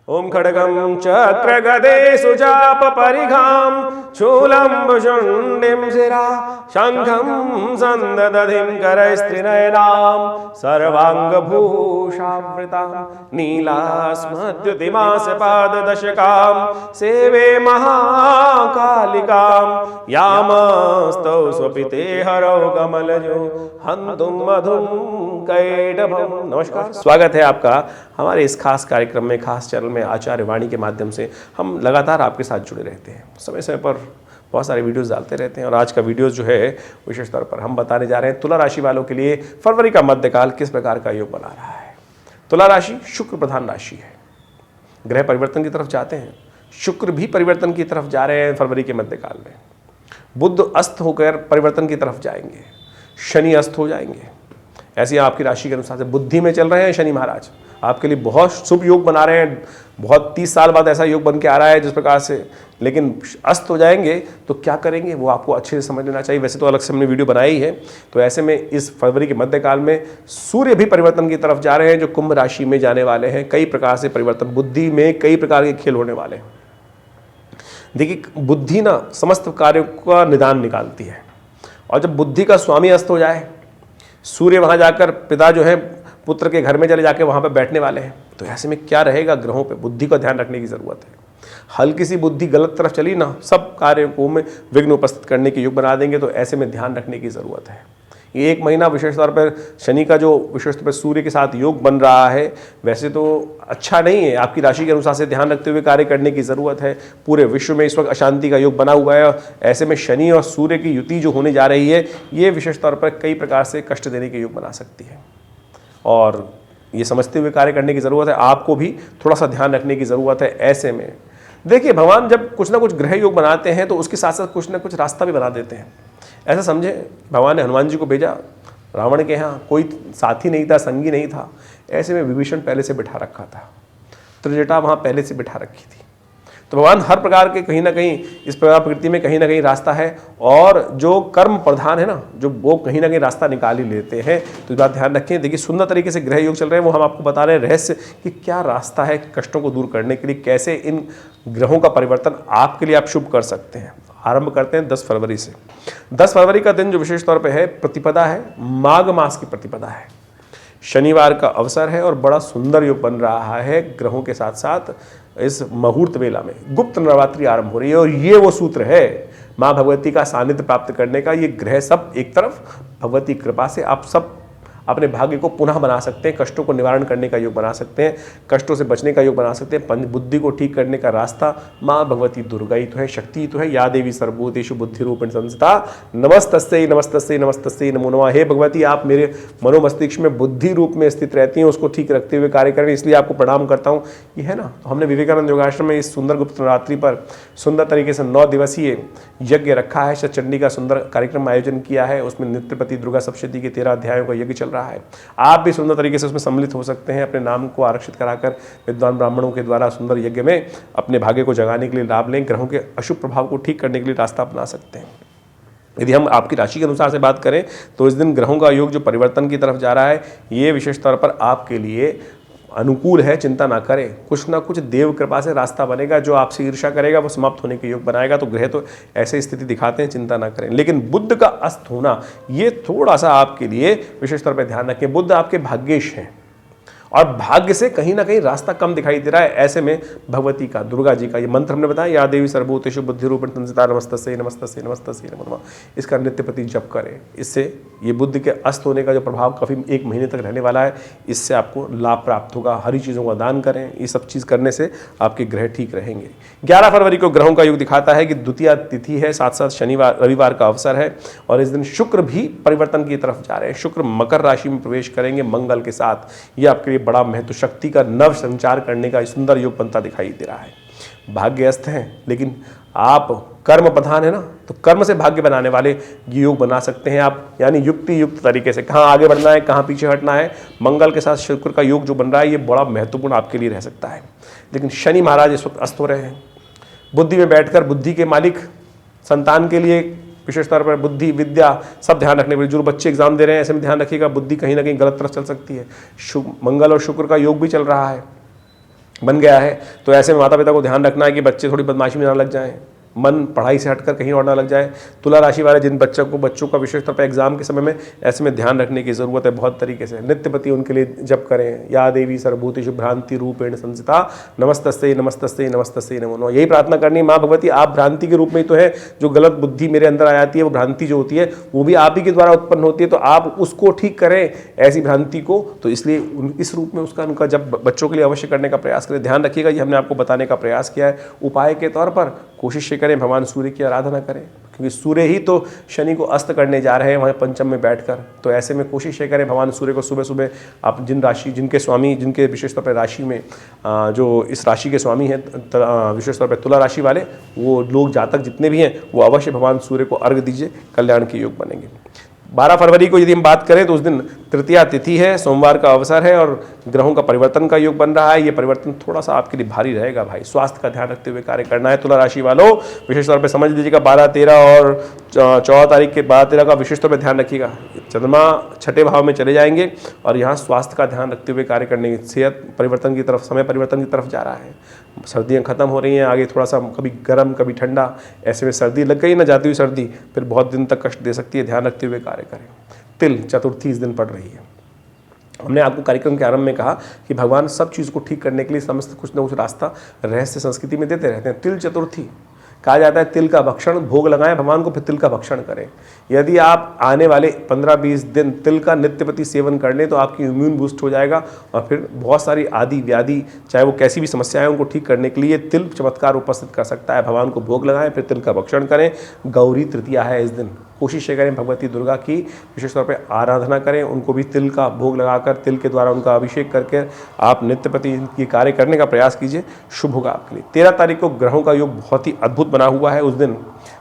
ओम खड्गं चक्र गदे सुचाप परिघां शूलं भुशुण्डिं शिरा शंखं सन्ददधिं करैस्त्रिनयनां सर्वाङ्गभूषावृतां नीलास्मद्युतिमासपाददशकां सेवे महाकालिकां यामस्तौ स्वपिते हरौ कमलजो हन्तुं मधुं कैटभं। नमस्कार, स्वागत है आपका हमारे इस खास कार्यक्रम में, खास चैनल में आचार्य वाणी के माध्यम से हम लगातार आपके साथ जुड़े रहते हैं। समय समय पर बहुत सारे वीडियोस डालते रहते हैं और आज का वीडियो जो है विशेष तौर पर हम बताने जा रहे हैं तुला राशि वालों के लिए फरवरी का मध्यकाल किस प्रकार का योग बना रहा है। तुला राशि शुक्र प्रधान राशि है, ग्रह परिवर्तन की तरफ जाते हैं, शुक्र भी परिवर्तन की तरफ जा रहे हैं फरवरी के मध्यकाल में। बुध अस्त होकर परिवर्तन की तरफ जाएंगे, शनि अस्त हो जाएंगे। ऐसे आपकी राशि के अनुसार से बुद्धि में चल रहे हैं शनि महाराज, आपके लिए बहुत शुभ योग बना रहे हैं। बहुत 30 साल बाद ऐसा योग बन के आ रहा है जिस प्रकार से, लेकिन अस्त हो जाएंगे तो क्या करेंगे वो आपको अच्छे से समझ लेना चाहिए। वैसे तो अलग से हमने वीडियो बनाई है। तो ऐसे में इस फरवरी के मध्यकाल में सूर्य भी परिवर्तन की तरफ जा रहे हैं, जो कुंभ राशि में जाने वाले हैं। कई प्रकार से परिवर्तन, बुद्धि में कई प्रकार के खेल होने वाले हैं। देखिए, बुद्धि ना समस्त कार्यों का निदान निकालती है, और जब बुद्धि का स्वामी अस्त हो जाए, सूर्य वहां जाकर पिता जो है पुत्र के घर में चले जाके वहां पर बैठने वाले हैं, तो ऐसे में क्या रहेगा, ग्रहों पे बुद्धि का ध्यान रखने की जरूरत है। हल्की सी बुद्धि गलत तरफ चली ना, सब कार्यों को में विघ्न उपस्थित करने के योग बना देंगे। तो ऐसे में ध्यान रखने की जरूरत है। ये एक महीना विशेष तौर पर शनि का जो विशेष तौर पर सूर्य के साथ योग बन रहा है, वैसे तो अच्छा नहीं है। आपकी राशि के अनुसार से ध्यान रखते हुए कार्य करने की जरूरत है। पूरे विश्व में इस वक्त अशांति का योग बना हुआ है, और ऐसे में शनि और सूर्य की युति जो होने जा रही है, ये विशेष तौर पर कई प्रकार से कष्ट देने के योग बना सकती है, और ये समझते हुए कार्य करने की ज़रूरत है। आपको भी थोड़ा सा ध्यान रखने की ज़रूरत है। ऐसे में देखिए, भगवान जब कुछ ना कुछ ग्रह योग बनाते हैं तो उसके साथ साथ कुछ ना कुछ रास्ता भी बना देते हैं। ऐसा समझे, भगवान ने हनुमान जी को भेजा, रावण के यहाँ कोई साथी नहीं था, संगी नहीं था। ऐसे में विभीषण पहले से बिठा रखा था, त्रिजटा वहाँ पहले से बिठा रखी थी। तो भगवान हर प्रकार के कहीं ना कहीं इस प्रकार प्रकृति में कहीं ना कहीं रास्ता है, और जो कर्म प्रधान है ना, जो वो कहीं ना कहीं रास्ता निकाल ही लेते हैं। तो इस बात ध्यान रखें। देखिए, सुंदर तरीके से ग्रह योग चल रहे हैं, वो हम आपको बता रहे हैं रहस्य कि क्या रास्ता है कष्टों को दूर करने के लिए, कैसे इन ग्रहों का परिवर्तन आपके लिए आप शुभ कर सकते हैं। आरंभ करते हैं 10 फरवरी से। 10 फरवरी का दिन जो विशेष तौर पर है, प्रतिपदा है, माघ मास की प्रतिपदा है, शनिवार का अवसर है, और बड़ा सुंदर योग बन रहा है ग्रहों के साथ साथ। इस मुहूर्त वेला में गुप्त नवरात्रि आरंभ हो रही है, और ये वो सूत्र है माँ भगवती का सानिध्य प्राप्त करने का। ये ग्रह सब एक तरफ, भगवती कृपा से आप सब अपने भाग्य को पुनः बना सकते हैं, कष्टों को निवारण करने का योग बना सकते हैं, कष्टों से बचने का योग बना सकते हैं। पंच बुद्धि को ठीक करने का रास्ता माँ भगवती दुर्गा ही तो है, शक्ति ही तो है। या देवी सर्वभूतेषु बुद्धि रूपेण संस्थिता नमस्तस्यै नमस्तस्यै नमस्तस्यै नमो नमः। हे भगवती, आप मेरे मनोमस्तिष्क में बुद्धि रूप में स्थित रहती हैं, उसको ठीक रखते हुए कार्य करें, इसलिए आपको प्रणाम करता हूँ। ये है ना, तो हमने विवेकानंद योगाश्रम में इस सुंदर गुप्त नवरात्रि पर सुंदर तरीके से 9 दिवसीय यज्ञ रखा है। शतचंडी का सुंदर कार्यक्रम आयोजन किया है। उसमें नित्यपति दुर्गा सप्तशती के 13 अध्यायों का यज्ञ चल रहा है। आप भी सुंदर तरीके से उसमें सम्मिलित हो सकते हैं। अपने नाम को आरक्षित कराकर विद्वान ब्राह्मणों के द्वारा सुंदर यज्ञ में अपने भाग्य को जगाने के लिए लाभ लें, ग्रहों के अशुभ प्रभाव को ठीक करने के लिए रास्ता अपना सकते हैं। यदि हम आपकी राशि के अनुसार से बात करें तो इस दिन ग्रहों का योग जो परिवर्तन की तरफ जा रहा है, ये विशेष तौर पर आपके लिए अनुकूल है। चिंता ना करें, कुछ ना कुछ देव कृपा से रास्ता बनेगा। जो आपसे ईर्ष्या करेगा वो समाप्त होने के योग बनाएगा। तो ग्रह तो ऐसे स्थिति दिखाते हैं, चिंता ना करें। लेकिन बुध का अस्त होना, ये थोड़ा सा आपके लिए विशेष तौर पर ध्यान रखें। बुध आपके भाग्येश हैं, और भाग्य से कहीं ना कहीं रास्ता कम दिखाई दे रहा है। ऐसे में भगवती का, दुर्गा जी का ये मंत्र हमने बताया, या देवी सर्वभूतेषु बुद्धि रूपेण संस्थिता नमस्तस्यै नमस्तस्यै नमस्तस्यै नमो नमः। इसका नित्य प्रति जप करें। इससे ये बुद्ध के अस्त होने का जो प्रभाव काफ़ी 1 महीने तक रहने वाला है, इससे आपको लाभ प्राप्त होगा। हरी चीज़ों का दान करें। ये सब चीज़ करने से आपके ग्रह ठीक रहेंगे। 11 फरवरी को ग्रहों का योग दिखाता है कि द्वितीया तिथि है, साथ साथ शनिवार रविवार का अवसर है, और इस दिन शुक्र भी परिवर्तन की तरफ जा रहे हैं। शुक्र मकर राशि में प्रवेश करेंगे मंगल के साथ। ये आपके लिए बड़ा महत्व, शक्ति का नव संचार करने का सुंदर योग बनता दिखाई दे रहा है। भाग्य अस्त है, लेकिन आप कर्म प्रधान है ना, तो कर्म से भाग्य बनाने वाले योग बना सकते हैं आप। यानी युक्ति युक्त तरीके से कहाँ आगे बढ़ना है, कहाँ पीछे हटना है। मंगल के साथ शुक्र का योग जो बन रहा है, ये बड़ा महत्वपूर्ण आपके लिए रह सकता है। लेकिन शनि महाराज इस वक्त अस्त हो रहे हैं। बुद्धि में बैठकर बुद्धि के मालिक, संतान के लिए विशेष तौर पर बुद्धि, विद्या सब ध्यान रखने पड़ेगी। जो बच्चे एग्जाम दे रहे हैं, ऐसे में ध्यान रखिएगा, बुद्धि कहीं ना कहीं गलत तरफ चल सकती है। मंगल और शुक्र का योग भी चल रहा है, बन गया है। तो ऐसे में माता पिता को ध्यान रखना है कि बच्चे थोड़ी बदमाशी में ना लग जाएं, मन पढ़ाई से हटकर कहीं और ना लग जाए। तुला राशि वाले जिन बच्चों का विशेष तौर पर एग्जाम के समय में ऐसे में ध्यान रखने की जरूरत है बहुत तरीके से। नित्यपति उनके लिए जप करें, या देवी सर्वभूति शुभ्रांति रूपेण संसिता नमस्तस्यै नमस्तस्यै नमस्तस्यै नमो नमः। यही प्रार्थना करनी, माँ भगवती आप भ्रांति के रूप में ही तो है, जो गलत बुद्धि मेरे अंदर आ जाती है, वो भ्रांति जो होती है वो भी आप ही के द्वारा उत्पन्न होती है, तो आप उसको ठीक करें ऐसी भ्रांति को। तो इसलिए इस रूप में उनका जब बच्चों के लिए अवश्य करने का प्रयास करें। ध्यान रखिएगा, ये हमने आपको बताने का प्रयास किया है। उपाय के तौर पर कोशिश करें भगवान सूर्य की आराधना करें, क्योंकि सूर्य ही तो शनि को अस्त करने जा रहे हैं वहाँ पंचम में बैठकर। तो ऐसे में कोशिश करें भगवान सूर्य को सुबह सुबह आप जिनके स्वामी, जिनके विशेष तौर पर राशि में जो इस राशि के स्वामी हैं विशेष तौर पर तुला राशि वाले, वो लोग जातक जितने भी हैं वो अवश्य भगवान सूर्य को अर्घ दीजिए, कल्याण के योग बनेंगे। 12 फरवरी को यदि हम बात करें तो उस दिन तृतीया तिथि है, सोमवार का अवसर है और ग्रहों का परिवर्तन का योग बन रहा है। ये परिवर्तन थोड़ा सा आपके लिए भारी रहेगा भाई, स्वास्थ्य का ध्यान रखते हुए कार्य करना है। तुला राशि वालों विशेष तौर पे समझ लीजिएगा 12, 13 और 14 तारीख के 12, 13 का विशेष तौर पे ध्यान रखिएगा। चंद्रमा छठे भाव में चले जाएंगे और यहाँ स्वास्थ्य का ध्यान रखते हुए कार्य करने की, सेहत परिवर्तन की तरफ, समय परिवर्तन की तरफ जा रहा है। सर्दियाँ खत्म हो रही हैं, आगे थोड़ा सा कभी गर्म कभी ठंडा, ऐसे में सर्दी लग गई ना, जाती हुई सर्दी फिर बहुत दिन तक कष्ट दे सकती है, ध्यान रखते हुए कार्य करें। तिल चतुर्थी इस दिन पड़ रही है। हमने आपको कार्यक्रम के आरंभ में कहा कि भगवान सब चीज़ को ठीक करने के लिए समस्त कुछ न कुछ रास्ता रहस्य संस्कृति में देते रहते हैं। तिल चतुर्थी कहा जाता है तिल का भक्षण, भोग लगाएं भगवान को, फिर तिल का भक्षण करें। यदि आप आने वाले 15-20 दिन तिल का नित्यपति सेवन कर लें तो आपकी इम्यून बूस्ट हो जाएगा और फिर बहुत सारी आदि व्याधि, चाहे वो कैसी भी समस्याएं हैं, उनको ठीक करने के लिए तिल चमत्कार उपस्थित कर सकता है। भगवान को भोग लगाएं, फिर तिल का भक्षण करें। गौरी तृतीया है इस दिन, कोशिश करें भगवती दुर्गा की विशेष तौर पे आराधना करें, उनको भी तिल का भोग लगाकर तिल के द्वारा उनका अभिषेक करके आप नित्यपति की कार्य करने का प्रयास कीजिए, शुभ होगा आपके लिए। 13 तारीख को ग्रहों का योग बहुत ही अद्भुत बना हुआ है। उस दिन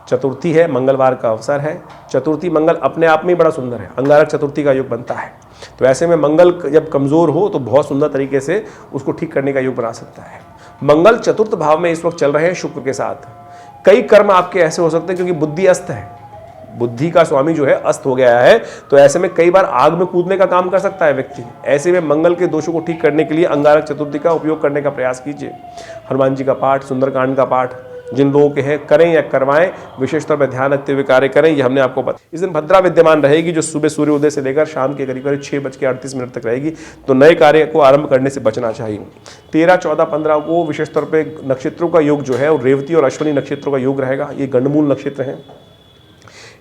चतुर्थी है, मंगलवार का अवसर है। चतुर्थी मंगल अपने आप में ही बड़ा सुंदर है, अंगारक चतुर्थी का योग बनता है। तो ऐसे में मंगल जब कमजोर हो तो बहुत सुंदर तरीके से उसको ठीक करने का योग बना सकता है। मंगल चतुर्थ भाव में इस वक्त चल रहे हैं शुक्र के साथ। कई कर्म आपके ऐसे हो सकते हैं क्योंकि बुद्धि अस्त है, बुद्धि का स्वामी जो है अस्त हो गया है, तो ऐसे में कई बार आग में कूदने का काम कर सकता है व्यक्ति। ऐसे में मंगल के दोषों को ठीक करने के लिए अंगारक चतुर्थी का उपयोग करने का प्रयास कीजिए। हनुमान जी का पाठ, सुंदरकांड का पाठ जिन लोगों के हैं करें या करवाएं, विशेष तौर पर ध्यान रखते हुए कार्य करें, ये हमने आपको बताया। इस दिन भद्रा विद्यमान रहेगी जो सुबह सूर्योदय से लेकर शाम के करीब 6:38 तक रहेगी, तो नए कार्य को आरंभ करने से बचना चाहिए। 13, 14, 15 को विशेष तौर पर नक्षत्रों का योग जो है वो रेवती और अश्विनी नक्षत्रों का योग रहेगा। ये गंडमूल नक्षत्र हैं।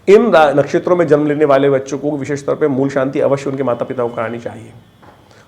इन नक्षत्रों में जन्म लेने वाले बच्चों को विशेष तौर पे मूल शांति अवश्य उनके माता पिता को करानी चाहिए,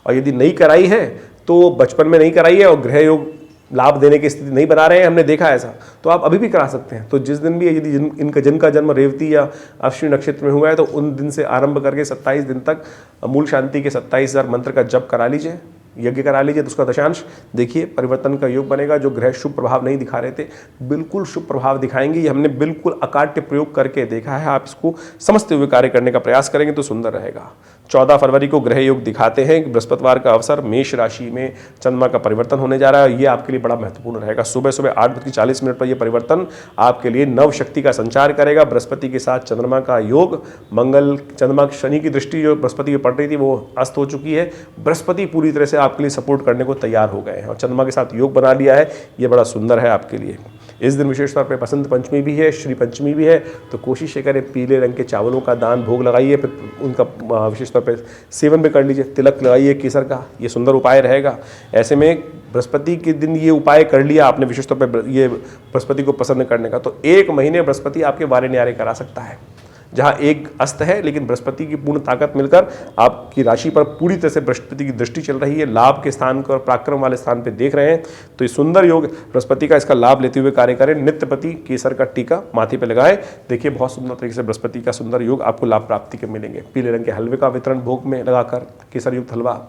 और यदि नहीं कराई है तो बचपन में नहीं कराई है और ग्रह योग लाभ देने की स्थिति नहीं बना रहे हैं, हमने देखा ऐसा, तो आप अभी भी करा सकते हैं। तो जिस दिन भी यदि जिनका जन्म रेवती या अश्विनी नक्षत्र में हुआ है तो उन दिन से आरंभ करके 27 दिन तक मूल शांति के 27,000 मंत्र का जप करा लीजिए, यज्ञ करा लीजिए, तो उसका दशांश देखिए परिवर्तन का योग बनेगा। जो ग्रह शुभ प्रभाव नहीं दिखा रहे थे बिल्कुल शुभ प्रभाव दिखाएंगे। ये हमने बिल्कुल अकाट्य प्रयोग करके देखा है। आप इसको समझते हुए कार्य करने का प्रयास करेंगे तो सुंदर रहेगा। 14 फरवरी को ग्रह योग दिखाते हैं कि बृहस्पतिवार का अवसर, मेष राशि में चंद्रमा का परिवर्तन होने जा रहा है। ये आपके लिए बड़ा महत्वपूर्ण रहेगा। सुबह सुबह 8:40 पर यह परिवर्तन आपके लिए नव शक्ति का संचार करेगा। बृहस्पति के साथ चंद्रमा का योग, मंगल चंद्रमा शनि की दृष्टि जो बृहस्पति पे पड़ रही थी वो अस्त हो चुकी है। बृहस्पति पूरी तरह से आपके लिए सपोर्ट करने को तैयार हो गए हैं और चंद्रमा के साथ योग बना लिया है। ये बड़ा सुंदर है आपके लिए। इस दिन विशेष तौर पे बसंत पंचमी भी है, श्री पंचमी भी है, तो कोशिश करें पीले रंग के चावलों का दान भोग लगाइए, फिर उनका विशेष तौर पे सेवन भी कर लीजिए। तिलक लगाइए केसर का, ये सुंदर उपाय रहेगा। ऐसे में बृहस्पति के दिन ये उपाय कर लिया आपने विशेष तौर पे ये बृहस्पति को प्रसन्न करने का, तो 1 महीने बृहस्पति आपके वारे न्यारे करा सकता है। जहाँ एक अस्त है लेकिन बृहस्पति की पूर्ण ताकत मिलकर आपकी राशि पर पूरी तरह से बृहस्पति की दृष्टि चल रही है, लाभ के स्थान को और पराक्रम वाले स्थान पे देख रहे हैं, तो ये सुंदर योग बृहस्पति का, इसका लाभ लेते हुए कार्य करें। नित्यपति केसर का टीका माथे पे लगाएं, देखिए बहुत सुंदर तरीके से बृहस्पति का सुंदर योग आपको लाभ प्राप्ति के मिलेंगे। पीले रंग के हलवे का वितरण भोग में लगाकर, केसर युक्त हलवा,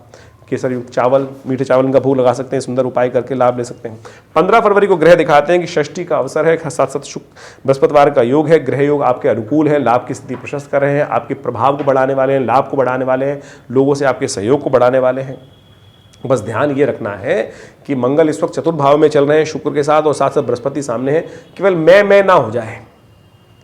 केसर युक्त चावल, मीठे चावल का भोग लगा सकते हैं, सुंदर उपाय करके लाभ ले सकते हैं। 15 फरवरी को ग्रह दिखाते हैं कि षष्ठी का अवसर है, साथ साथ शुक्र बृहस्पतिवार का योग है। ग्रह योग आपके अनुकूल है, लाभ की स्थिति प्रशस्त कर रहे हैं, आपके प्रभाव को बढ़ाने वाले हैं, लाभ को बढ़ाने वाले हैं, लोगों से आपके सहयोग को बढ़ाने वाले हैं। बस ध्यान ये रखना है कि मंगल इस वक्त चतुर्थ भाव में चल रहे हैं शुक्र के साथ और साथ साथ बृहस्पति सामने है, केवल मैं ना हो जाए।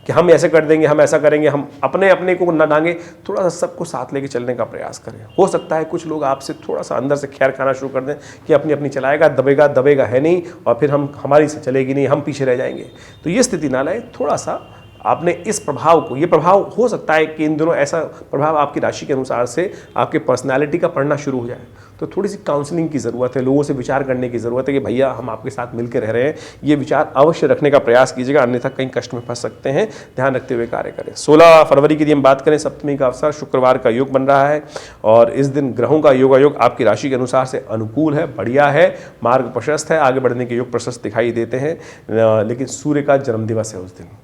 कि हम ऐसे कर देंगे, हम ऐसा करेंगे, हम अपने अपने को ना डांगे, थोड़ा सा सबको साथ लेके चलने का प्रयास करें। हो सकता है कुछ लोग आपसे थोड़ा सा अंदर से खैर खाना शुरू कर दें कि अपनी अपनी चलाएगा, दबेगा दबेगा है नहीं, और फिर हम हमारी से चलेगी नहीं, हम पीछे रह जाएंगे। तो ये स्थिति ना लाए। थोड़ा सा आपने इस प्रभाव को, ये प्रभाव हो सकता है कि इन दिनों ऐसा प्रभाव आपकी राशि के अनुसार से आपके पर्सनालिटी का पड़ना शुरू हो जाए, तो थोड़ी सी काउंसलिंग की ज़रूरत है, लोगों से विचार करने की ज़रूरत है कि भैया हम आपके साथ मिलकर रह रहे हैं, ये विचार अवश्य रखने का प्रयास कीजिएगा, अन्यथा कहीं कष्ट में फंस सकते हैं, ध्यान रखते हुए कार्य करें। 16 फरवरी की यदि हम बात करें, सप्तमी का अवसर, शुक्रवार का योग बन रहा है और इस दिन ग्रहों का योगायोग आपकी राशि के अनुसार से अनुकूल है, बढ़िया है, मार्ग प्रशस्त है, आगे बढ़ने के योग प्रशस्त दिखाई देते हैं। लेकिन सूर्य का जन्मदिवस है उस दिन।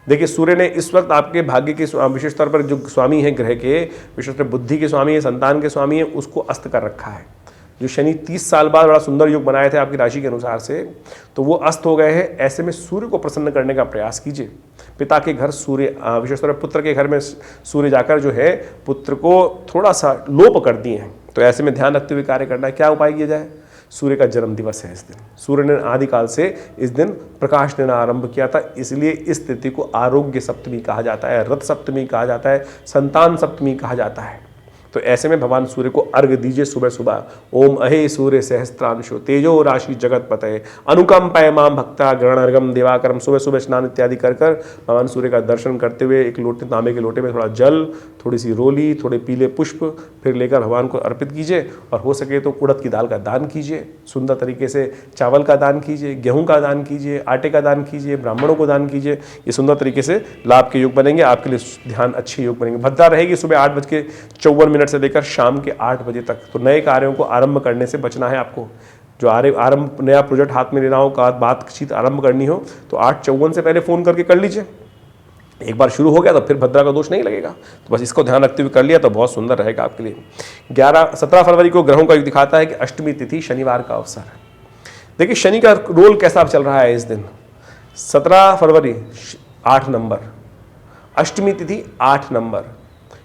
देखिए, सूर्य ने इस वक्त आपके भाग्य के विशेष तौर पर जो स्वामी है ग्रह के, विशेष तौर पर बुद्धि के स्वामी है, संतान के स्वामी है, उसको अस्त कर रखा है। जो शनि 30 साल बाद बड़ा सुंदर योग बनाए थे आपकी राशि के अनुसार से, तो वो अस्त हो गए हैं। ऐसे में सूर्य को प्रसन्न करने का प्रयास कीजिए। पिता के घर सूर्य, विशेष तौर पर पुत्र के घर में सूर्य जाकर जो है पुत्र को थोड़ा सा लोप कर दिए हैं, तो ऐसे में ध्यान रखते हुए कार्य करना है। क्या उपाय किया जाए? सूर्य का जन्म दिवस है इस दिन। सूर्य ने आदिकाल से इस दिन प्रकाश देना आरंभ किया था, इसलिए इस तिथि को आरोग्य सप्तमी कहा जाता है, रथ सप्तमी कहा जाता है, संतान सप्तमी कहा जाता है। तो ऐसे में भगवान सूर्य को अर्घ दीजिए सुबह सुबह। ओम अहे सूर्य सहस्त्रांशो तेजो राशि जगत पतये अनुकंपय माम भक्ता ग्रहणर्घम दिवाकरम। सुबह सुबह स्नान इत्यादि कर भगवान सूर्य का दर्शन करते हुए एक लोटे, तांबे के लोटे में थोड़ा जल, थोड़ी सी रोली, थोड़े पीले पुष्प फिर लेकर भगवान को अर्पित कीजिए। और हो सके तो उड़द की दाल का दान कीजिए, सुंदर तरीके से चावल का दान कीजिए, गेहूं का दान कीजिए, आटे का दान कीजिए, ब्राह्मणों को दान कीजिए। ये सुंदर तरीके से लाभ के योग बनेंगे, आपके लिए ध्यान अच्छे योग बनेंगे। भद्रा रहेगी सुबह 8:54 से लेकर शाम के 8 बजे तक। तो नए कार्यों को आरंभ करने से बचना है आपको। जो आरंभ नया प्रोजेक्ट हाथ में लेना हो, बातचीत आरंभ करनी हो, तो 8:54 से पहले फोन करके कर लीजिए। एक बार शुरू हो गया तो फिर भद्रा का दोष नहीं लगेगा। तो बस इसको ध्यान रखते हुए कर लिया तो बहुत सुंदर रहेगा आपके लिए। 17 फरवरी को ग्रहों का योग दिखाता है कि अष्टमी तिथि शनिवार का अवसर है। देखिए, शनि का रोल कैसा चल रहा है इस दिन। 17 फरवरी 8 नंबर, अष्टमी तिथि 8 नंबर,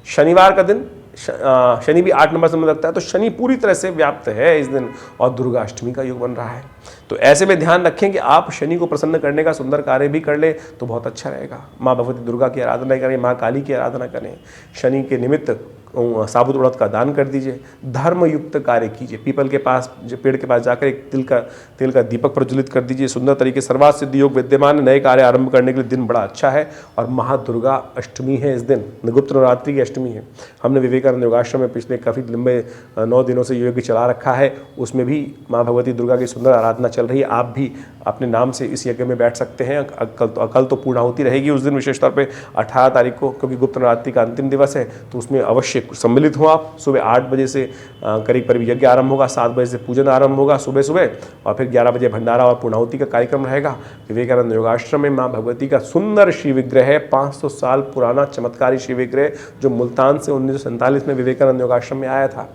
शनिवार का दिन, शनि भी 8 नंबर से मुझे लगता है, तो शनि पूरी तरह से व्याप्त है इस दिन और दुर्गा अष्टमी का योग बन रहा है। तो ऐसे में ध्यान रखें कि आप शनि को प्रसन्न करने का सुंदर कार्य भी कर ले तो बहुत अच्छा रहेगा। माँ भगवती दुर्गा की आराधना करें, माँ काली की आराधना करें, शनि के निमित्त साबुत उड़द का दान कर दीजिए, धर्मयुक्त कार्य कीजिए। पीपल के पास, जो पेड़ के पास जाकर एक तिल का दीपक प्रज्वलित कर दीजिए। सुंदर तरीके सर्वार्थ सिद्धि योग विद्यमान, नए कार्य आरंभ करने के लिए दिन बड़ा अच्छा है। और महादुर्गा अष्टमी है इस दिन, गुप्त नवरात्रि की अष्टमी है। हमने विवेकानंद योगाश्रम में पिछले काफ़ी लंबे 9 दिनों से योग चला रखा है, उसमें भी माँ भगवती दुर्गा की सुंदर आराधना चल रही है। आप भी अपने नाम से इस यज्ञ में बैठ सकते हैं। कल तो पूर्णाहुति रहेगी उस दिन, विशेष तौर पे 18 तारीख को, क्योंकि गुप्त नवरात्रि का अंतिम दिवस है, तो उसमें अवश्य सम्मिलित हो आप। सुबह 8 बजे से करीब करीब यज्ञ आरंभ होगा, 7 बजे से पूजन आरंभ होगा सुबह सुबह, और फिर 11 बजे भंडारा और पूर्णाहुति का कार्यक्रम रहेगा। विवेकानंद योगाश्रम में माँ भगवती का सुंदर शिव विग्रह है, 500 साल पुराना चमत्कारी शिव विग्रह, जो मुल्तान से 1947 में विवेकानंद योगाश्रम में आया था।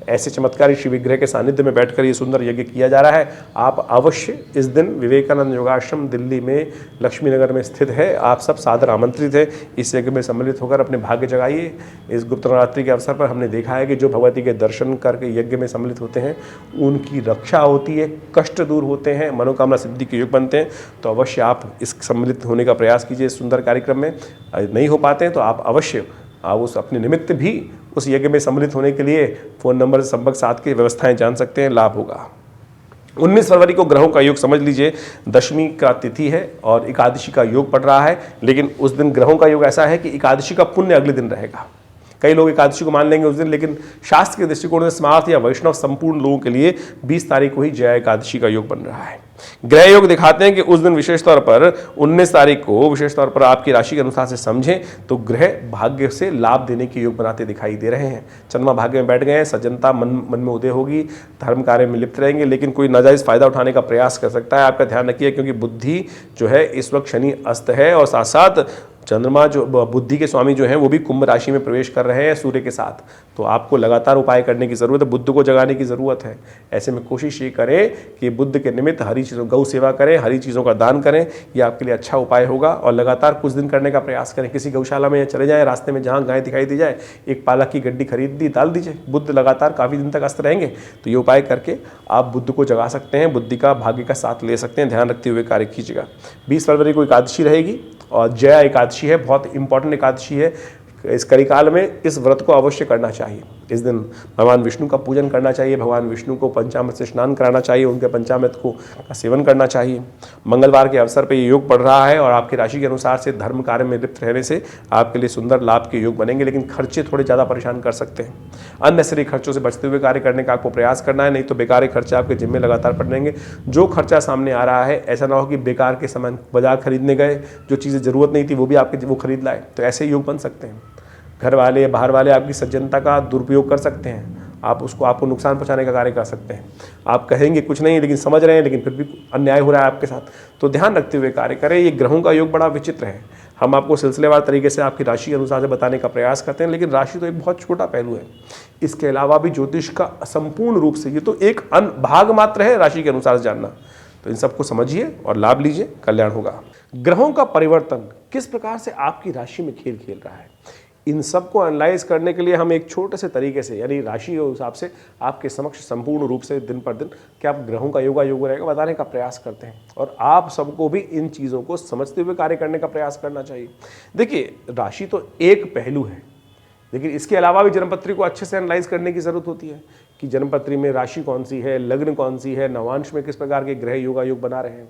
ऐसे चमत्कारी शिव विग्रह के सानिध्य में बैठकर ये सुंदर यज्ञ किया जा रहा है। आप अवश्य इस दिन विवेकानंद योगाश्रम दिल्ली में लक्ष्मी नगर में स्थित है, आप सब सादर आमंत्रित है। इस यज्ञ में सम्मिलित होकर अपने भाग्य जगाइए। इस गुप्त नवरात्रि के अवसर पर हमने देखा है कि जो भगवती के दर्शन करके यज्ञ में सम्मिलित होते हैं उनकी रक्षा होती है, कष्ट दूर होते हैं, मनोकामना सिद्धि के योग बनते हैं। तो अवश्य आप इस सम्मिलित होने का प्रयास कीजिए इस सुंदर कार्यक्रम में। नहीं हो पाते हैं तो आप अवश्य आप उस अपने निमित्त भी उस यज्ञ में सम्मिलित होने के लिए फ़ोन नंबर से संपर्क साध के व्यवस्थाएं जान सकते हैं, लाभ होगा। 19 फरवरी को ग्रहों का योग समझ लीजिए, दशमी का तिथि है और एकादशी का योग पड़ रहा है। लेकिन उस दिन ग्रहों का योग ऐसा है कि एकादशी का पुण्य अगले दिन रहेगा। कई लोग एकादशी को मान लेंगे उस दिन, लेकिन शास्त्र के दृष्टिकोण से स्मार्थ या वैष्णव संपूर्ण लोगों के लिए 20 तारीख को ही जया एकादशी का योग बन रहा है। ग्रह योग दिखाते हैं कि उस दिन विशेष तौर पर 19 तारीख को विशेष तौर पर आपकी राशि के अनुसार से समझें तो ग्रह भाग्य से लाभ देने के योग बनाते दिखाई दे रहे हैं। चंद्रमा भाग्य में बैठ गए हैं, सज्जनता मन में उदय होगी, धर्म कार्य में लिप्त रहेंगे, लेकिन कोई नाजायज फायदा उठाने का प्रयास कर सकता है। आपका ध्यान रखिए, क्योंकि बुद्धि जो है इस वक्त शनि अस्त है और साथ साथ चंद्रमा जो बुद्धि के स्वामी जो हैं वो भी कुंभ राशि में प्रवेश कर रहे हैं सूर्य के साथ। तो आपको लगातार उपाय करने की ज़रूरत है, बुद्ध को जगाने की ज़रूरत है। ऐसे में कोशिश ये करें कि बुद्ध के निमित्त हरी चीज़ों, गौ सेवा करें, हरी चीज़ों का दान करें, ये आपके लिए अच्छा उपाय होगा। और लगातार कुछ दिन करने का प्रयास करें। किसी गौशाला में चले जाएँ, रास्ते में जहाँ गाय दिखाई दी जाए, एक पालक की गड्डी खरीद दी, डाल दीजिए। बुद्ध लगातार काफ़ी दिन तक अस्त रहेंगे, तो ये उपाय करके आप बुद्ध को जगा सकते हैं, बुद्धि का भाग्य का साथ ले सकते हैं। ध्यान रखते हुए कार्य कीजिएगा। 20 फरवरी को एकादशी रहेगी और जया एकादशी है, बहुत इंपॉर्टेंट एकादशी है। इस कलिकाल में इस व्रत को अवश्य करना चाहिए। इस दिन भगवान विष्णु का पूजन करना चाहिए, भगवान विष्णु को पंचामृत से स्नान कराना चाहिए, उनके पंचामृत का सेवन करना चाहिए। मंगलवार के अवसर पर ये योग पड़ रहा है और आपकी राशि के अनुसार से धर्म कार्य में लिप्त रहने से आपके लिए सुंदर लाभ के योग बनेंगे, लेकिन खर्चे थोड़े ज़्यादा परेशान कर सकते हैं। अननेसेसरी खर्चों से बचते हुए कार्य करने का आपको प्रयास करना है, नहीं तो बेकार खर्चे आपके जिम्मे लगातार पड़ेंगे। जो खर्चा सामने आ रहा है, ऐसा ना हो कि बेकार के सामान बाजार खरीदने गए, जो चीज़ें ज़रूरत नहीं थी वो भी आपके वो खरीद लाए, तो ऐसे योग बन सकते हैं। घर वाले बाहर वाले आपकी सज्जनता का दुरुपयोग कर सकते हैं, आपको नुकसान पहुंचाने का कार्य कर सकते हैं। आप कहेंगे कुछ नहीं लेकिन समझ रहे हैं, लेकिन फिर भी अन्याय हो रहा है आपके साथ, तो ध्यान रखते हुए कार्य करें। ये ग्रहों का योग बड़ा विचित्र है। हम आपको सिलसिलेवार तरीके से आपकी राशि के अनुसार से बताने का प्रयास करते हैं, लेकिन राशि तो एक बहुत छोटा पहलू है। इसके अलावा भी ज्योतिष का संपूर्ण रूप से ये तो एक भाग मात्र है राशि के अनुसार जानना। तो इन सबको समझिए और लाभ लीजिए, कल्याण होगा। ग्रहों का परिवर्तन किस प्रकार से आपकी राशि में खेल खेल रहा है, इन सबको एनालाइज करने के लिए हम एक छोटे से तरीके से, यानी राशि के हिसाब से आपके समक्ष संपूर्ण रूप से दिन पर दिन क्या ग्रहों का योग रहेगा बताने का प्रयास करते हैं। और आप सबको भी इन चीज़ों को समझते हुए कार्य करने का प्रयास करना चाहिए। देखिए, राशि तो एक पहलू है, लेकिन इसके अलावा भी जन्मपत्री को अच्छे से एनालाइज करने की ज़रूरत होती है कि जन्मपत्री में राशि कौन सी है, लग्न कौन सी है, नवांश में किस प्रकार के ग्रह योग बना रहे हैं।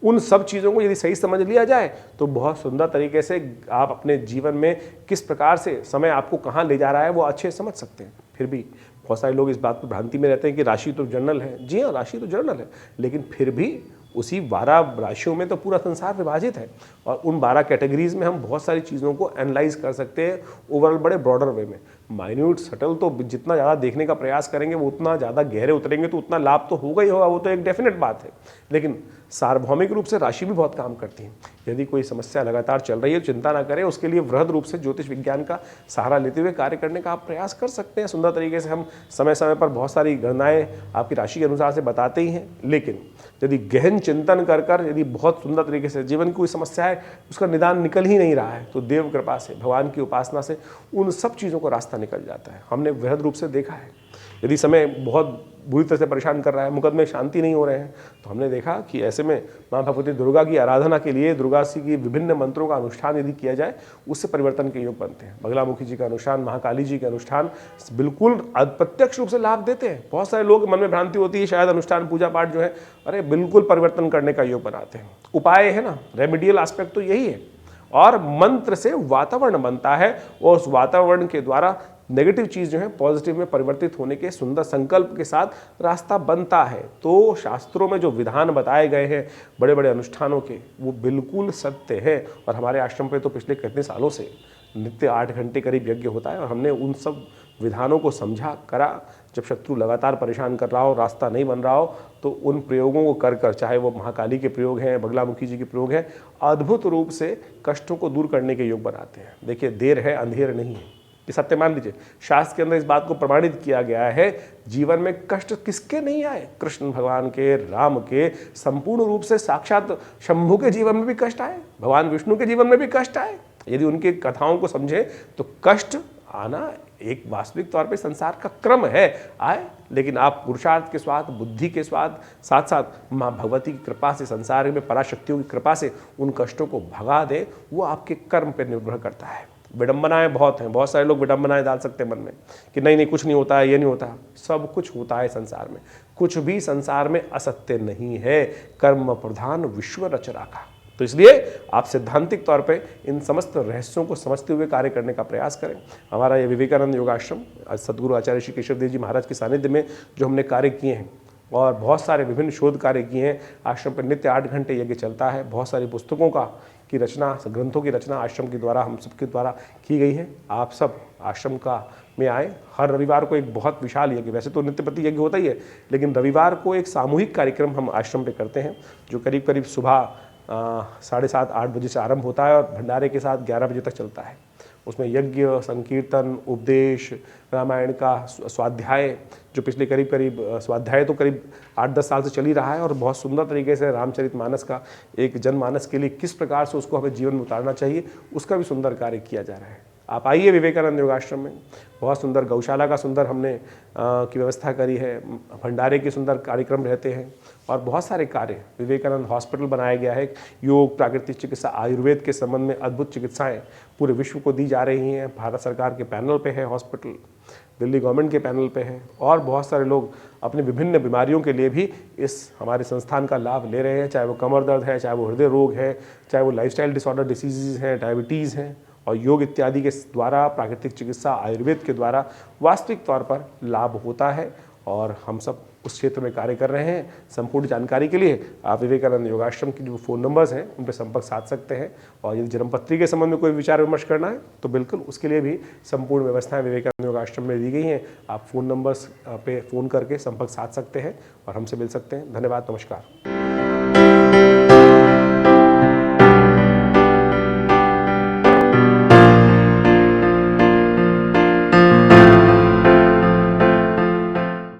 उन सब चीज़ों को यदि सही समझ लिया जाए तो बहुत सुंदर तरीके से आप अपने जीवन में किस प्रकार से समय आपको कहाँ ले जा रहा है वो अच्छे समझ सकते हैं। फिर भी बहुत सारे लोग इस बात पर भ्रांति में रहते हैं कि राशि तो जनरल है। जी हाँ, राशि तो जनरल है, लेकिन फिर भी उसी 12 राशियों में तो पूरा संसार विभाजित है और उन 12 कैटेगरीज में हम बहुत सारी चीज़ों को एनालाइज कर सकते हैं ओवरऑल बड़े ब्रॉडर वे में। माइन्यूट सटल तो जितना ज़्यादा देखने का प्रयास करेंगे वो उतना ज़्यादा गहरे उतरेंगे, तो उतना लाभ तो होगा ही होगा, वो तो एक डेफिनेट बात है। लेकिन सार्वभौमिक रूप से राशि भी बहुत काम करती है। यदि कोई समस्या लगातार चल रही है तो चिंता ना करें, उसके लिए वृहद रूप से ज्योतिष विज्ञान का सहारा लेते हुए कार्य करने का आप प्रयास कर सकते हैं। सुंदर तरीके से हम समय समय पर बहुत सारी गणनाएं आपकी राशि के अनुसार से बताते ही हैं, लेकिन यदि गहन चिंतन कर कर यदि बहुत सुंदर तरीके से जीवन की कोई समस्या है उसका निदान निकल ही नहीं रहा है, तो देव कृपा से, भगवान की उपासना से उन सब चीज़ों का रास्ता निकल जाता है। हमने वृहद रूप से देखा है। यदि समय बहुत बुरी तरह से परेशान कर रहा है, मुकदमे शांति नहीं हो रहे हैं, तो हमने देखा कि ऐसे में माँ भगवती दुर्गा की आराधना के लिए दुर्गा जी की विभिन्न मंत्रों का अनुष्ठान यदि किया जाए उससे परिवर्तन के योग बनते हैं। बगलामुखी जी का अनुष्ठान, महाकाली जी के अनुष्ठान बिल्कुल अप्रत्यक्ष रूप से लाभ देते हैं। बहुत सारे लोग मन में भ्रांति होती है शायद अनुष्ठान पूजा पाठ जो है अरे बिल्कुल परिवर्तन करने का योग बनाते हैं। उपाय है ना, रेमेडियल एस्पेक्ट तो यही है। और मंत्र से वातावरण बनता है और उस वातावरण के द्वारा नेगेटिव चीज़ जो है पॉजिटिव में परिवर्तित होने के सुंदर संकल्प के साथ रास्ता बनता है। तो शास्त्रों में जो विधान बताए गए हैं बड़े बड़े अनुष्ठानों के, वो बिल्कुल सत्य है। और हमारे आश्रम पे तो पिछले कितने सालों से नित्य 8 घंटे करीब यज्ञ होता है और हमने उन सब विधानों को समझा करा। जब शत्रु लगातार परेशान कर रहा हो, रास्ता नहीं बन रहा हो, तो उन प्रयोगों को कर कर, चाहे वो महाकाली के प्रयोग हैं, बगलामुखी जी के प्रयोग हैं, अद्भुत रूप से कष्टों को दूर करने के योग बनाते हैं। देखिए, देर है अंधेर नहीं है, ये सत्य मान लीजिए। शास्त्र के अंदर इस बात को प्रमाणित किया गया है। जीवन में कष्ट किसके नहीं आए, कृष्ण भगवान के, राम के, संपूर्ण रूप से साक्षात शंभु के जीवन में भी कष्ट आए, भगवान विष्णु के जीवन में भी कष्ट आए। यदि उनकी कथाओं को समझे तो कष्ट आना एक वास्तविक तौर पे संसार का क्रम है, आए। लेकिन आप पुरुषार्थ के स्वाद, बुद्धि के स्वाद, साथ साथ माँ भगवती की कृपा से, संसार में पराशक्तियों की कृपा से उन कष्टों को भगा दे, वो आपके कर्म पर निर्भर करता है। विडंबनाएं बहुत हैं, बहुत सारे लोग विडंबनाएं डाल सकते हैं मन में कि नहीं नहीं कुछ नहीं होता है, ये नहीं होता। सब कुछ होता है संसार में, कुछ भी संसार में असत्य नहीं है। कर्म प्रधान विश्व रचना का। तो इसलिए आप सैद्धांतिक तौर पे इन समस्त रहस्यों को समझते हुए कार्य करने का प्रयास करें। हमारा ये विवेकानंद योगाश्रम सदगुरु आचार्य श्री केशव देव जी महाराज के सानिध्य में जो हमने कार्य किए हैं और बहुत सारे विभिन्न शोध कार्य किए हैं। आश्रम पर नित्य 8 घंटे यज्ञ चलता है। बहुत सारी पुस्तकों की रचना, ग्रंथों की रचना आश्रम के द्वारा, हम सबके द्वारा की गई है। आप सब आश्रम में आए। हर रविवार को एक बहुत विशाल यज्ञ, वैसे तो नित्यपति यज्ञ होता ही है, लेकिन रविवार को एक सामूहिक कार्यक्रम हम आश्रम पे करते हैं जो करीब करीब सुबह 7:30-8 बजे से आरंभ होता है और भंडारे के साथ 11 बजे तक चलता है। उसमें यज्ञ, संकीर्तन, उपदेश, रामायण का स्वाध्याय, जो पिछले करीब स्वाध्याय तो करीब 8-10 साल से चल ही रहा है, और बहुत सुंदर तरीके से रामचरितमानस का एक जनमानस के लिए किस प्रकार से उसको हमें जीवन में उतारना चाहिए उसका भी सुंदर कार्य किया जा रहा है। आप आइए विवेकानंद योगाश्रम में। बहुत सुंदर गौशाला का सुंदर हमने की व्यवस्था करी है, भंडारे के सुंदर कार्यक्रम रहते हैं और बहुत सारे कार्य। विवेकानंद हॉस्पिटल बनाया गया है, योग, प्राकृतिक चिकित्सा, आयुर्वेद के संबंध में अद्भुत चिकित्साएं पूरे विश्व को दी जा रही हैं। भारत सरकार के पैनल पे है हॉस्पिटल, दिल्ली गवर्नमेंट के पैनल पे है और बहुत सारे लोग अपनी विभिन्न बीमारियों के लिए भी इस हमारे संस्थान का लाभ ले रहे हैं, चाहे वो कमर दर्द है, चाहे वो हृदय रोग है, चाहे वो लाइफस्टाइल डिसऑर्डर डिसीज़ हैं, डायबिटीज़ हैं। और योग इत्यादि के द्वारा, प्राकृतिक चिकित्सा, आयुर्वेद के द्वारा वास्तविक तौर पर लाभ होता है और हम सब उस क्षेत्र में कार्य कर रहे हैं। संपूर्ण जानकारी के लिए आप विवेकानंद योगाश्रम की जो फ़ोन नंबर्स हैं उन पर संपर्क साध सकते हैं और यदि जन्मपत्री के संबंध में कोई विचार विमर्श करना है तो बिल्कुल उसके लिए भी संपूर्ण व्यवस्थाएं विवेकानंद योगाश्रम में दी गई हैं। आप फ़ोन नंबर्स पे फ़ोन करके संपर्क साध सकते हैं और हमसे मिल सकते हैं। धन्यवाद, नमस्कार।